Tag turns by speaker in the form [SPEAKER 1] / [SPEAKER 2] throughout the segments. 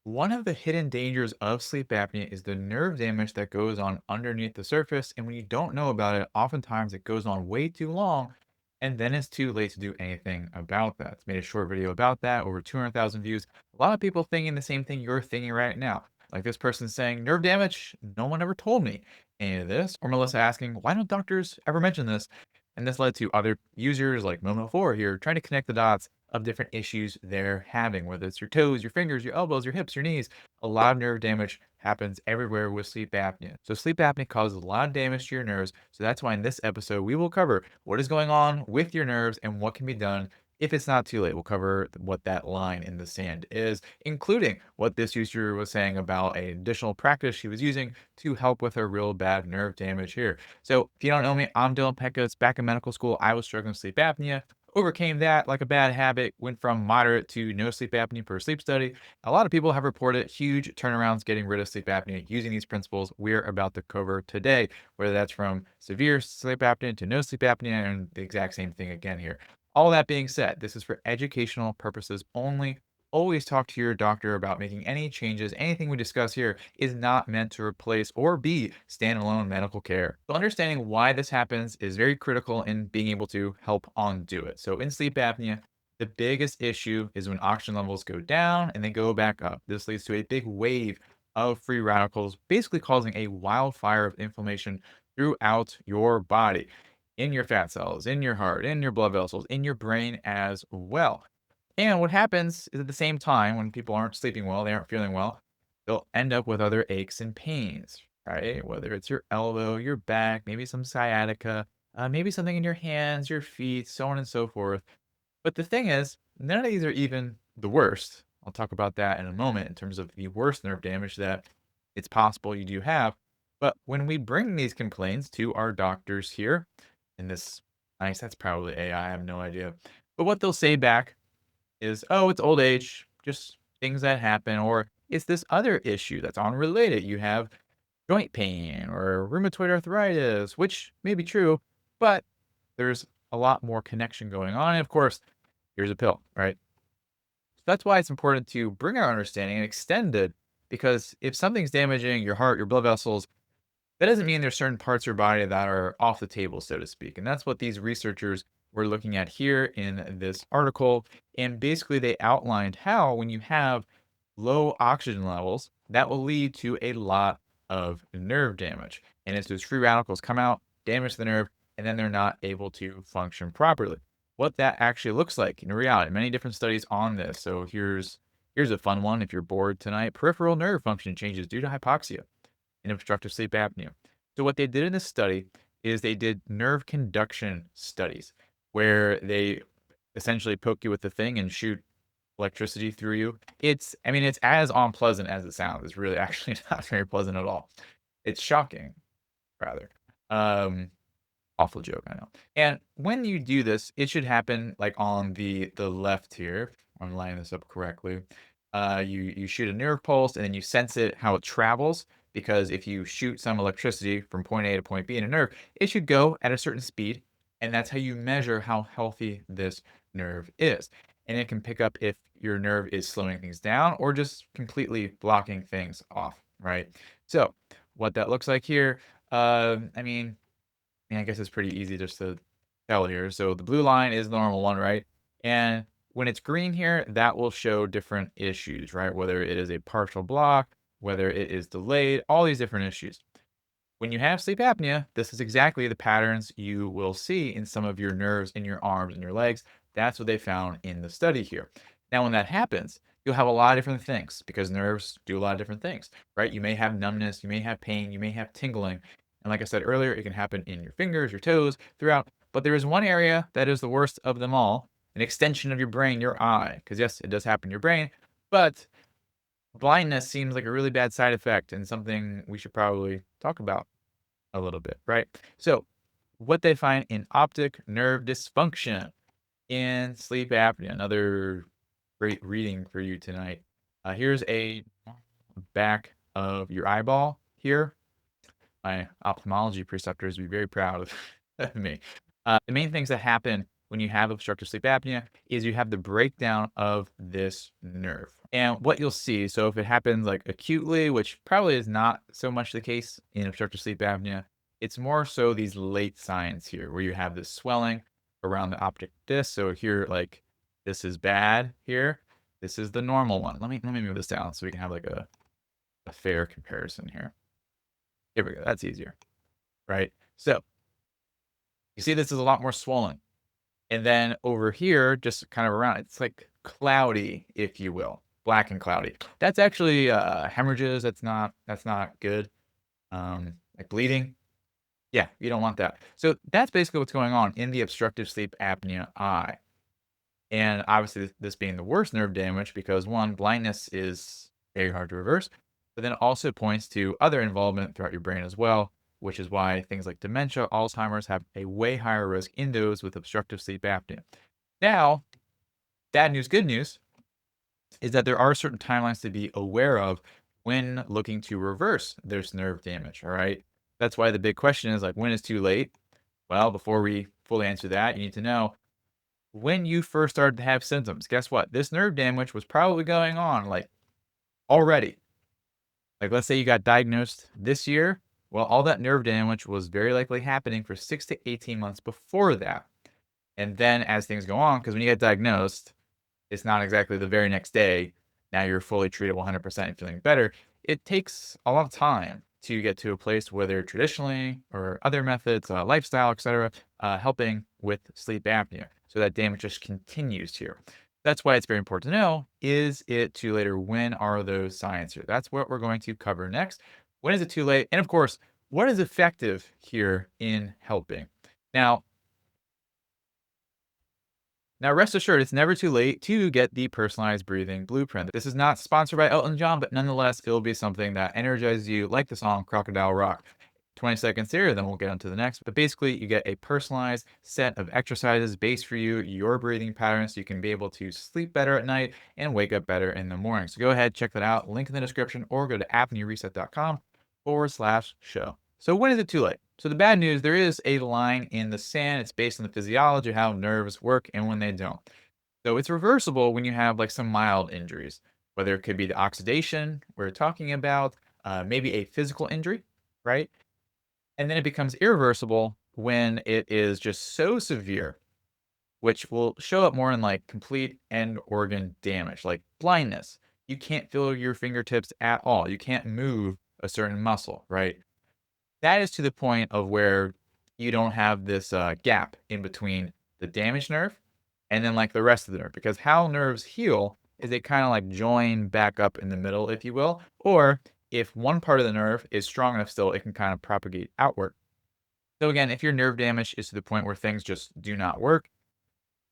[SPEAKER 1] One of the hidden dangers of sleep apnea is the nerve damage that goes on underneath the surface. And when you don't know about it, oftentimes it goes on way too long, and then it's too late to do anything about that. It's made a short video about that, over 200,000 views. A lot of people thinking the same thing you're thinking right now. Like this person saying, nerve damage? No one ever told me any of this. Or Melissa asking, why don't doctors ever mention this? And this led to other users like Momo4 here trying to connect the dots of different issues they're having, whether it's your toes, your fingers, your elbows, your hips, your knees. A lot of nerve damage happens everywhere with sleep apnea. So, sleep apnea causes a lot of damage to your nerves. So, that's why in this episode, we will cover what is going on with your nerves and what can be done if it's not too late. We'll cover what that line in the sand is, including what this user was saying about an additional practice she was using to help with her real bad nerve damage here. So, if you don't know me, I'm Dylan Pecos. Back in medical school, I was struggling with sleep apnea. Overcame that like a bad habit, went from moderate to no sleep apnea per sleep study. A lot of people have reported huge turnarounds getting rid of sleep apnea using these principles we're about to cover today, whether that's from severe sleep apnea to no sleep apnea, and the exact same thing again here. All that being said, this is for educational purposes only. Always talk to your doctor about making any changes. Anything we discuss here is not meant to replace or be standalone medical care. So, understanding why this happens is very critical in being able to help undo it. So, in sleep apnea, the biggest issue is when oxygen levels go down and they go back up. This leads to a big wave of free radicals, basically causing a wildfire of inflammation throughout your body, in your fat cells, in your heart, in your blood vessels, in your brain as well. And what happens is at the same time, when people aren't sleeping well, they aren't feeling well, they'll end up with other aches and pains, right? Whether it's your elbow, your back, maybe some sciatica, maybe something in your hands, your feet, so on and so forth. But the thing is, none of these are even the worst. I'll talk about that in a moment in terms of the worst nerve damage that it's possible you do have. But when we bring these complaints to our doctors here, in this, nice, that's probably AI, I have no idea. But what they'll say back is, "Oh, it's old age, just things that happen," or "It's this other issue that's unrelated. You have joint pain or rheumatoid arthritis," which may be true, but there's a lot more connection going on. And of course, here's a pill, right? So that's why it's important to bring our understanding and extend it, because if something's damaging your heart, your blood vessels, that doesn't mean there's certain parts of your body that are off the table, so to speak. And that's what these researchers were looking at here in this article. And basically, they outlined how when you have low oxygen levels, that will lead to a lot of nerve damage. And as those free radicals come out, damage the nerve, and then they're not able to function properly. What that actually looks like in reality, many different studies on this. So here's a fun one if you're bored tonight. Peripheral nerve function changes due to hypoxia in obstructive sleep apnea. So what they did in this study is they did nerve conduction studies where they essentially poke you with the thing and shoot electricity through you. I mean, it's as unpleasant as it sounds. It's really actually not very pleasant at all. It's shocking, rather. Um, Awful joke, I know. And when you do this, it should happen like on the left here. If I'm lining this up correctly. You shoot a nerve pulse and then you sense it how it travels. Because if you shoot some electricity from point A to point B in a nerve, it should go at a certain speed, and that's how you measure how healthy this nerve is. And it can pick up if your nerve is slowing things down or just completely blocking things off, right? So what that looks like here, I mean, yeah, I guess it's pretty easy just to tell here. So the blue line is the normal one, right? And when it's green here, that will show different issues, right? Whether it is a partial block, whether it is delayed, all these different issues. When you have sleep apnea, this is exactly the patterns you will see in some of your nerves in your arms and your legs. That's what they found in the study here. Now, when that happens, you'll have a lot of different things because nerves do a lot of different things, right? You may have numbness, you may have pain, you may have tingling. And like I said earlier, it can happen in your fingers, your toes, throughout. But there is one area that is the worst of them all, an extension of your brain, your eye. Because yes, it does happen in your brain, but blindness seems like a really bad side effect and something we should probably talk about a little bit, right? So, what they find in optic nerve dysfunction in sleep apnea. Another great reading for you tonight. Here's a back of your eyeball here. My ophthalmology preceptors would be very proud of, of me. The main things that happen when you have obstructive sleep apnea is you have the breakdown of this nerve. And what you'll see, so if it happens like acutely, which probably is not so much the case in obstructive sleep apnea, it's more so these late signs here where you have this swelling around the optic disc. So here, like this is bad here. This is the normal one. Let me move this down so we can have like a fair comparison here. Here we go. That's easier, right? So you see this is a lot more swollen. And then over here, just kind of around, it's like cloudy, if you will, black and cloudy. That's actually hemorrhages. That's not good. Like bleeding. Yeah, you don't want that. So that's basically what's going on in the obstructive sleep apnea eye. And obviously, this being the worst nerve damage because one, blindness is very hard to reverse, but then it also points to other involvement throughout your brain as well, which is why things like dementia, Alzheimer's have a way higher risk in those with obstructive sleep apnea. Now, bad news, good news is that there are certain timelines to be aware of when looking to reverse this nerve damage. All right. That's why the big question is like, when is too late? Well, before we fully answer that, you need to know when you first started to have symptoms. Guess what? This nerve damage was probably going on like already. Like, let's say you got diagnosed this year. Well, all that nerve damage was very likely happening for 6 to 18 months before that. And then as things go on, because when you get diagnosed, it's not exactly the very next day. Now you're fully treated 100% and feeling better. It takes a lot of time to get to a place, whether traditionally or other methods, lifestyle, etc., helping with sleep apnea. So that damage just continues here. That's why it's very important to know, is it too late or when are those signs here? That's what we're going to cover next. When is it too late? And of course, what is effective here in helping? Now, rest assured, it's never too late to get the personalized breathing blueprint. This is not sponsored by Elton John, but nonetheless, it'll be something that energizes you like the song Crocodile Rock. 20 seconds here, then we'll get on to the next. But basically, you get a personalized set of exercises based for you, your breathing patterns, so you can be able to sleep better at night and wake up better in the morning. So go ahead, check that out. Link in the description or go to apneareset.com/show. So when is it too late? So the bad news, there is a line in the sand. It's based on the physiology of how nerves work and when they don't. So it's reversible when you have like some mild injuries, whether it could be the oxidation we're talking about, maybe a physical injury, right? And then it becomes irreversible when it is just so severe, which will show up more in like complete end organ damage, like blindness. You can't feel your fingertips at all. You can't move a certain muscle, right? That is to the point of where you don't have this, gap in between the damaged nerve and then, like, the rest of the nerve, because how nerves heal is they kinda, like, join back up in the middle, if you will, or if one part of the nerve is strong enough still, it can kind of propagate outward. So, again, if your nerve damage is to the point where things just do not work,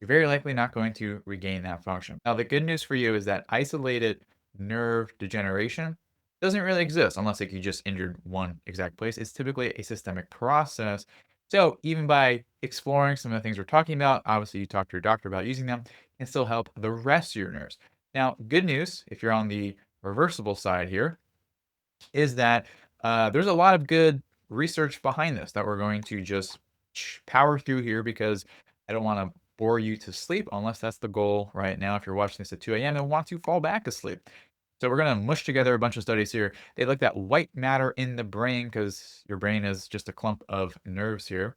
[SPEAKER 1] you're very likely not going to regain that function. Now, the good news for you is that isolated nerve degeneration doesn't really exist unless like you just injured one exact place. It's typically a systemic process. So even by exploring some of the things we're talking about, obviously you talk to your doctor about using them, can still help the rest of your nerves. Now, good news, if you're on the reversible side here, is that there's a lot of good research behind this that we're going to just power through here because I don't want to bore you to sleep unless that's the goal right now. If you're watching this at 2 a.m. and want to fall back asleep. So we're going to mush together a bunch of studies here. They looked at white matter in the brain because your brain is just a clump of nerves here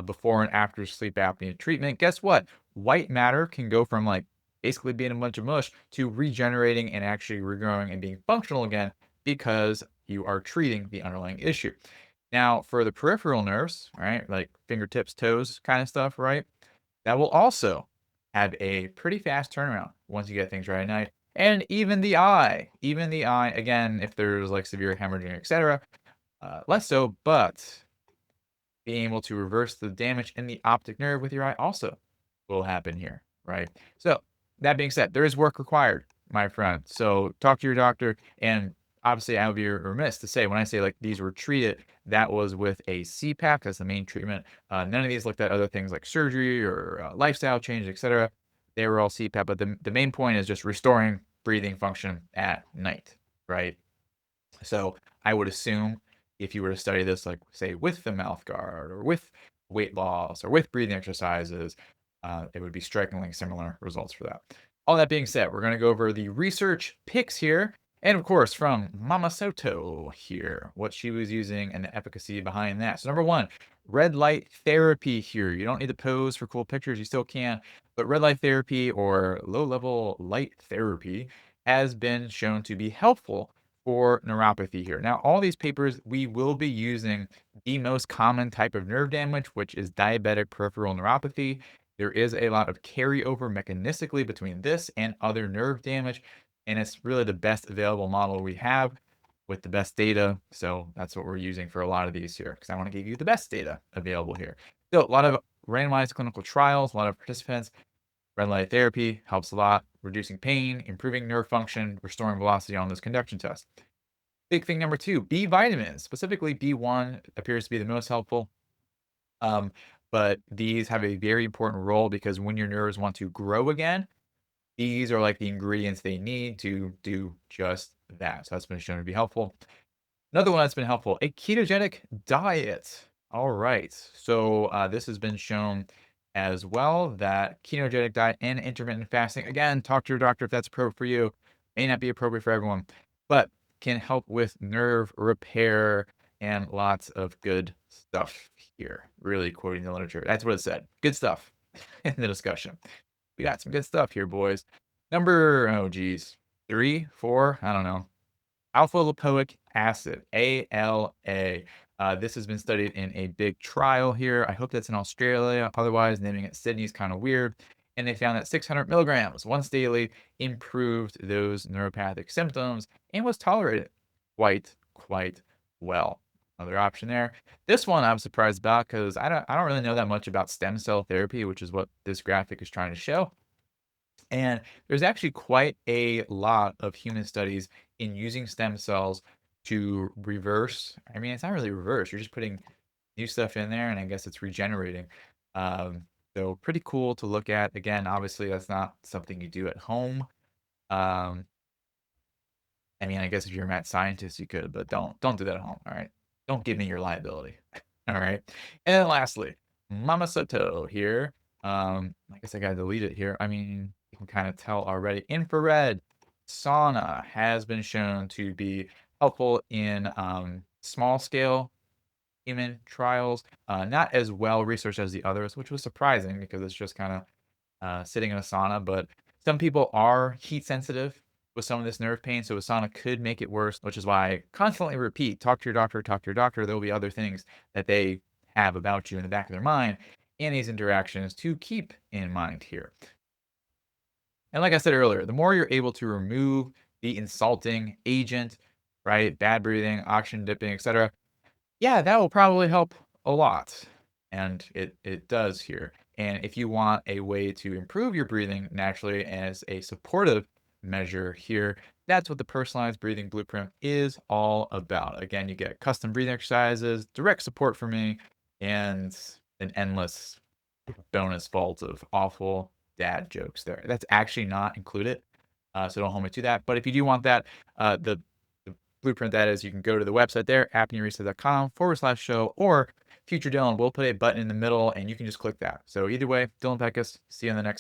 [SPEAKER 1] before and after sleep apnea treatment. Guess what? White matter can go from like basically being a bunch of mush to regenerating and actually regrowing and being functional again because you are treating the underlying issue. Now, for the peripheral nerves, right, like fingertips, toes kind of stuff, right, that will also have a pretty fast turnaround once you get things right at night. And even the eye, again, if there's like severe hemorrhaging, etc., less so, but being able to reverse the damage in the optic nerve with your eye also will happen here, right? So, that being said, there is work required, my friend. So, talk to your doctor. And obviously, I would be remiss to say when I say like these were treated, that was with a CPAP. That's the main treatment. None of these looked at other things like surgery or lifestyle change, etc. They were all CPAP. But the main point is just restoring breathing function at night, right? So I would assume if you were to study this, like say with the mouth guard or with weight loss or with breathing exercises, it would be strikingly similar results for that. All that being said, we're going to go over the research picks here. And of course, from Mama Soto here, what she was using and the efficacy behind that. So, number one, red light therapy here. You don't need to pose for cool pictures, you still can. But red light therapy or low level light therapy has been shown to be helpful for neuropathy here. Now, all these papers, we will be using the most common type of nerve damage, which is diabetic peripheral neuropathy. There is a lot of carryover mechanistically between this and other nerve damage, and it's really the best available model we have with the best data. So that's what we're using for a lot of these here, because I want to give you the best data available here. So a lot of randomized clinical trials, a lot of participants. Red light therapy helps a lot, reducing pain, improving nerve function, restoring velocity on this conduction test. Big thing number two, B vitamins, specifically B1 appears to be the most helpful. Um, but these have a very important role because when your nerves want to grow again, these are like the ingredients they need to do just that. So that's been shown to be helpful. Another one that's been helpful, a ketogenic diet. All right. So this has been shown as well that ketogenic diet and intermittent fasting, again, talk to your doctor if that's appropriate for you. May not be appropriate for everyone, but can help with nerve repair and lots of good stuff here. Really quoting the literature. That's what it said. Good stuff in the discussion. We got some good stuff here, boys. Number, oh geez, 3, 4, I don't know. Alpha lipoic acid, ALA. This has been studied in a big trial here. I hope that's in Australia. Otherwise, naming it Sydney is kind of weird. And they found that 600 milligrams once daily improved those neuropathic symptoms and was tolerated quite well. Another option there. This one I'm surprised about because I don't really know that much about stem cell therapy, which is what this graphic is trying to show. And there's actually quite a lot of human studies in using stem cells to reverse. I mean, it's not really reverse. You're just putting new stuff in there, and I guess it's regenerating. So pretty cool to look at. Again, obviously, that's not something you do at home. Um, I mean, I guess if you're a mad scientist, you could, but don't do that at home. All right, don't give me your liability. All right, and then lastly, Mama Soto here. I guess I gotta delete it here. I mean, you can kind of tell already. Infrared sauna has been shown to be helpful in small scale human trials. Not as well researched as the others, which was surprising because it's just kind of sitting in a sauna, but some people are heat sensitive with some of this nerve pain, so a sauna could make it worse, which is why I constantly repeat, talk to your doctor, talk to your doctor. There'll be other things that they have about you in the back of their mind and these interactions to keep in mind here. And like I said earlier, the more you're able to remove the insulting agent, right? Bad breathing, oxygen dipping, etc. Yeah, that will probably help a lot, and it does here. And if you want a way to improve your breathing naturally as a supportive measure here, that's what the personalized breathing blueprint is all about. Again, you get custom breathing exercises, direct support from me, and an endless bonus vault of awful dad jokes there. That's actually not included, so don't hold me to that. But if you do want that, the blueprint that is, you can go to the website there, apneareset.com/show, or Future Dylan will put a button in the middle and you can just click that. So either way, Dylan Peckus, see you on the next